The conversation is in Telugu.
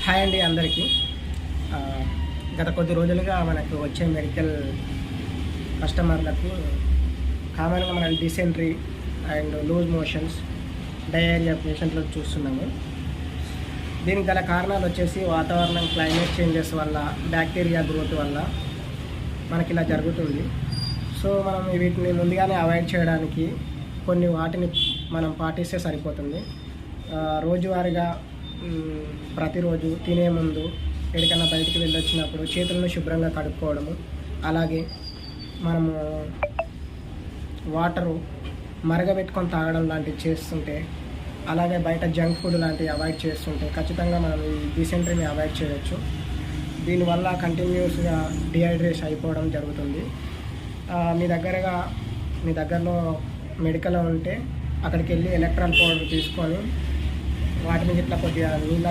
హాయ్ అండి అందరికీ. ఆ, గత కొద్ది రోజులుగా మనకు వచ్చే మెడికల్ కస్టమర్లకు కామన్గా మనం dysentery and loose motions, diarrhoea పేషెంట్లు చూస్తున్నాము. దీనికి గల కారణాలు వచ్చేసి వాతావరణం, క్లైమేట్ చేంజెస్ వల్ల, బ్యాక్టీరియా గ్రోత్ వల్ల మనకి ఇలా జరుగుతుంది. సో మనం వీటిని ముందుగానే అవాయిడ్ చేయడానికి కొన్ని వాటిని మనం పాటిస్తే సరిపోతుంది. రోజువారీగా ప్రతిరోజు తినే ముందు ఎక్కడికైనా బయటికి వెళ్ళొచ్చినప్పుడు చేతులను శుభ్రంగా కడుక్కోవడము, అలాగే మనము వాటరు మరగబెట్టుకొని తాగడం లాంటివి చేస్తుంటే, అలాగే బయట జంక్ ఫుడ్ లాంటివి అవాయిడ్ చేస్తుంటే ఖచ్చితంగా మనం ఈ డిసెంట్రీని అవాయిడ్ చేయవచ్చు. దీనివల్ల కంటిన్యూస్గా డిహైడ్రేషన్ అయిపోవడం జరుగుతుంది. మీ దగ్గరలో మెడికల్ ఉంటే అక్కడికి వెళ్ళి ఎలక్ట్రాల్ పౌడర్ తీసుకొని వాటిని ఇట్లా కొద్దిగా నీళ్ళ